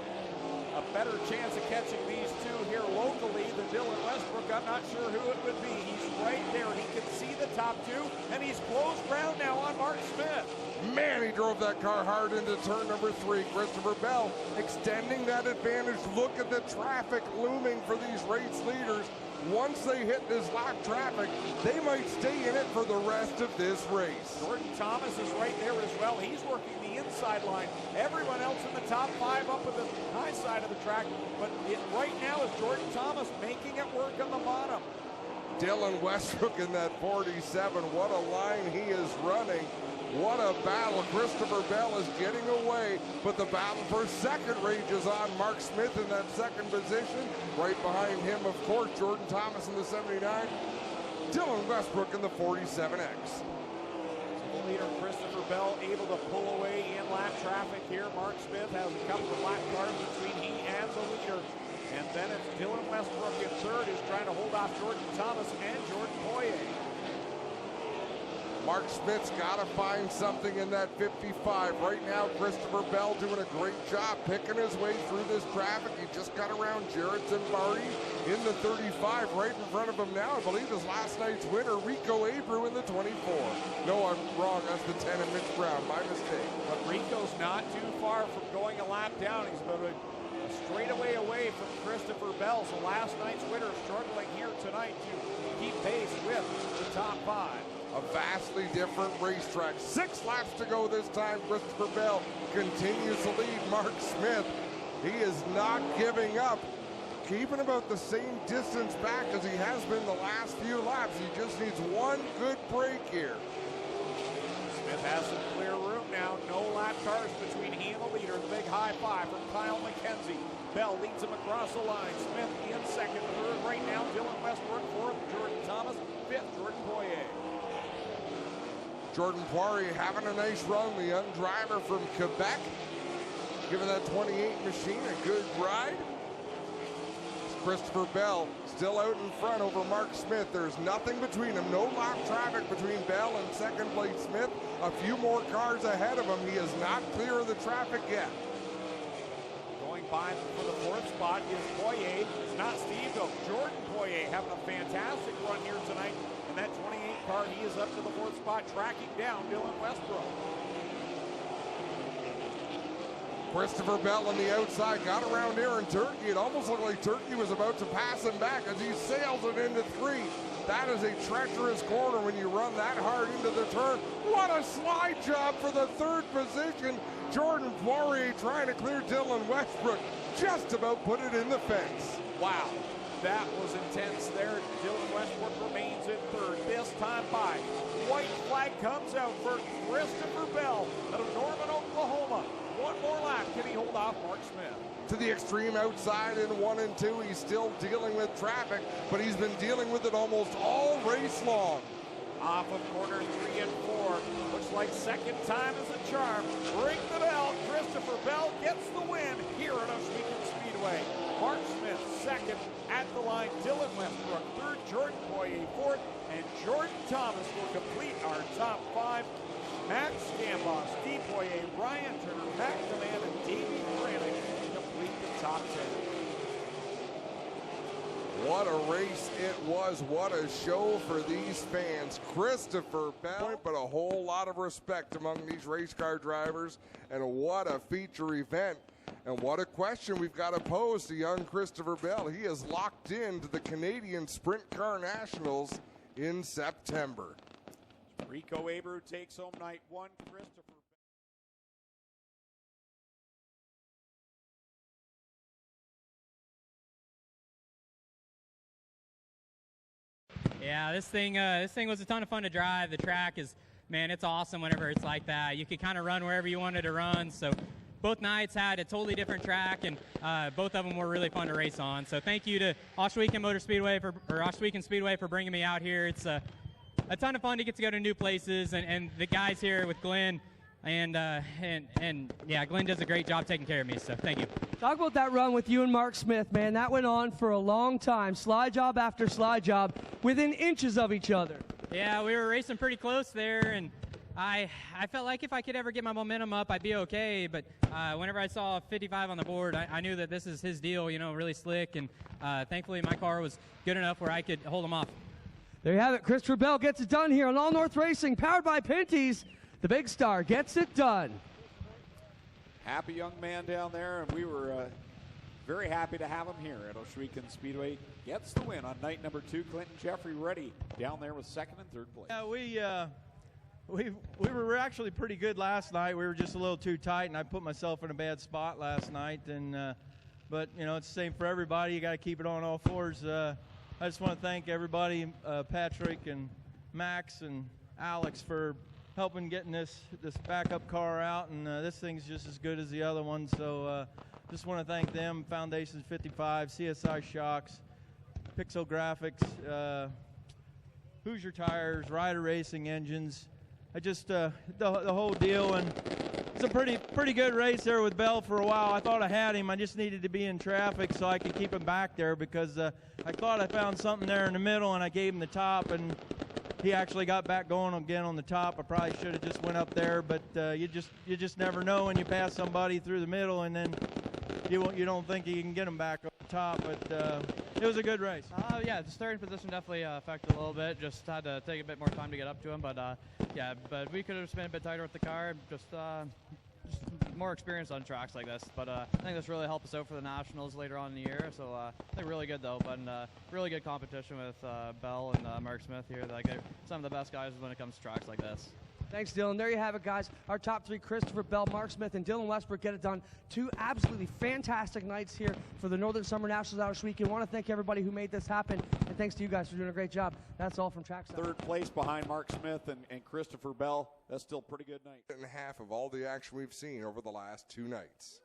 better chance of catching these two here locally than Dylan Westbrook, I'm not sure who it would be. He's right there. He can see the top 2, and he's closed ground now on Mark Smith. Man, he drove that car hard into turn number 3. Christopher Bell extending that advantage. Look at the traffic looming for these race leaders. Once they hit this lap traffic, they might stay in it for the rest of this race. Jordan Thomas is right there as well. He's working the inside line. Everyone else in the top 5 up at the high side of the track. But right now is Jordan Thomas making it work on the bottom. Dylan Westbrook in that 47. What a line he is running. What a battle. Christopher Bell is getting away, but the battle for second rages on. Mark Smith in that 2nd position. Right behind him, of course, Jordan Thomas in the 79. Dylan Westbrook in the 47X. The leader, Christopher Bell, able to pull away in lap traffic here. Mark Smith has a couple of lap cars between he and the leader. And then it's Dylan Westbrook in 3rd, who's trying to hold off Jordan Thomas and Jordan Poirier. Mark Smith's got to find something in that 55. Right now, Christopher Bell doing a great job picking his way through this traffic. He just got around Jarrett Zimbardi in the 35. Right in front of him now, I believe, is last night's winner, Rico Abreu in the 24. No, I'm wrong. That's the 10 and Mitch Brown. My mistake. But Rico's not too far from going a lap down. He's about a straightaway away from Christopher Bell. So last night's winner struggling here tonight to keep pace with the top 5. A vastly different racetrack. 6 laps to go this time. Christopher Bell continues to lead Mark Smith. He is not giving up. keeping about the same distance back as he has been the last few laps. He just needs one good break here. Smith has some clear room now. No lap cars between he and the leader. The big high five from Kyle McKenzie. Bell leads him across the line. Smith in second. Third right now, Dylan Westbrook. Fourth, Jordan Thomas. Fifth, Jordan Poirier. Jordan Poirier having a nice run. The young driver from Quebec, giving that 28 machine a good ride. Christopher Bell still out in front over Mark Smith. There's nothing between them. No lap traffic between Bell and second place Smith. A few more cars ahead of him. He is not clear of the traffic yet. Going by for the fourth spot is Poirier. It's not Steve though. Jordan Poirier having a fantastic run here tonight. And that 28 car, he is up to the fourth spot, tracking down Dylan Westbrook. Christopher Bell on the outside got around Aaron Turkey. It almost looked like Turkey was about to pass him back as he sails it into three. That is a treacherous corner when you run that hard into the turn. What a slide job for the third position. Jordan Poirier trying to clear Dylan Westbrook. Just about put it in the fence. Wow, that was intense there. Dylan Westbrook remains in third. This time by. White flag comes out for Christopher Bell out of Norman, Oklahoma. One more lap. Can he hold off Mark Smith? To the extreme outside in 1 and 2. He's still dealing with traffic, but he's been dealing with it almost all race long. Off of corner 3 and 4. Looks like second time is a charm. Ring the bell. Christopher Bell gets the win here at Oswego Speedway. Mark Smith second at the line. Dylan Westbrook third. Jordan Poirier fourth. And Jordan Thomas will complete our top five. Max Gambon, Steve Poirier, Ryan Turner, Matt Demand, and Davey Brannick complete the top 10. What a race it was. What a show for these fans. Christopher Bell, but a whole lot of respect among these race car drivers. And what a feature event. And what a question we've got to pose to young Christopher Bell. He is locked into the Canadian Sprint Car Nationals in September. Rico Abreu takes home night one. Christopher. Yeah, this thing was a ton of fun to drive. The track is, man, it's awesome whenever it's like that. You could kind of run wherever you wanted to run. So both nights had a totally different track, and both of them were really fun to race on. So thank you to Oswegan Speedway for bringing me out here. It's a ton of fun to get to go to new places, and the guys here with Glenn, and yeah, Glenn does a great job taking care of me, so thank you. Talk about that run with you and Mark Smith, man. That went on for a long time. Slide job after slide job, within inches of each other. Yeah, we were racing pretty close there, and I felt like if I could ever get my momentum up, I'd be okay, but whenever I saw 55 on the board, I knew that this is his deal, you know, really slick, and thankfully my car was good enough where I could hold him off. There you have it. Christopher Bell gets it done here on All North Racing, powered by Pinty's. The big star gets it done. Happy young man down there, and we were very happy to have him here at Oswegan Speedway. Gets the win on night number 2. Clinton Jeffrey ready down there with second and third place. Yeah, we were actually pretty good last night. We were just a little too tight, and I put myself in a bad spot last night. And but you know, it's the same for everybody. You got to keep it on all fours. I just want to thank everybody, Patrick and Max and Alex, for helping getting this backup car out, and this thing's just as good as the other one. So just want to thank them, Foundations 55, CSI Shocks, Pixel Graphics, Hoosier Tires, Ryder Racing Engines. I just the whole deal, and it's a pretty good race there with Bell for a while. I thought I had him. I just needed to be in traffic so I could keep him back there, because I thought I found something there in the middle, and I gave him the top, and he actually got back going again on the top. I probably should have just went up there, but you just never know when you pass somebody through the middle, and then you don't think you can get them back on the top. But it was a good race. Yeah, the starting position definitely affected a little bit. Just had to take a bit more time to get up to him, but yeah, but we could have been a bit tighter with the car. Just more experience on tracks like this, but I think this really helped us out for the Nationals later on in the year. So I think really good though, but really good competition with Bell and Mark Smith here. Like, they're some of the best guys when it comes to tracks like this. Thanks, Dylan. There you have it, guys. Our top three, Christopher Bell, Mark Smith, and Dylan Westbrook, get it done. Two absolutely fantastic nights here for the Northern Summer Nationals out this weekend. I want to thank everybody who made this happen, and thanks to you guys for doing a great job. That's all from Trackside. Third place behind Mark Smith and Christopher Bell. That's still a pretty good night. And half of all the action we've seen over the last 2 nights.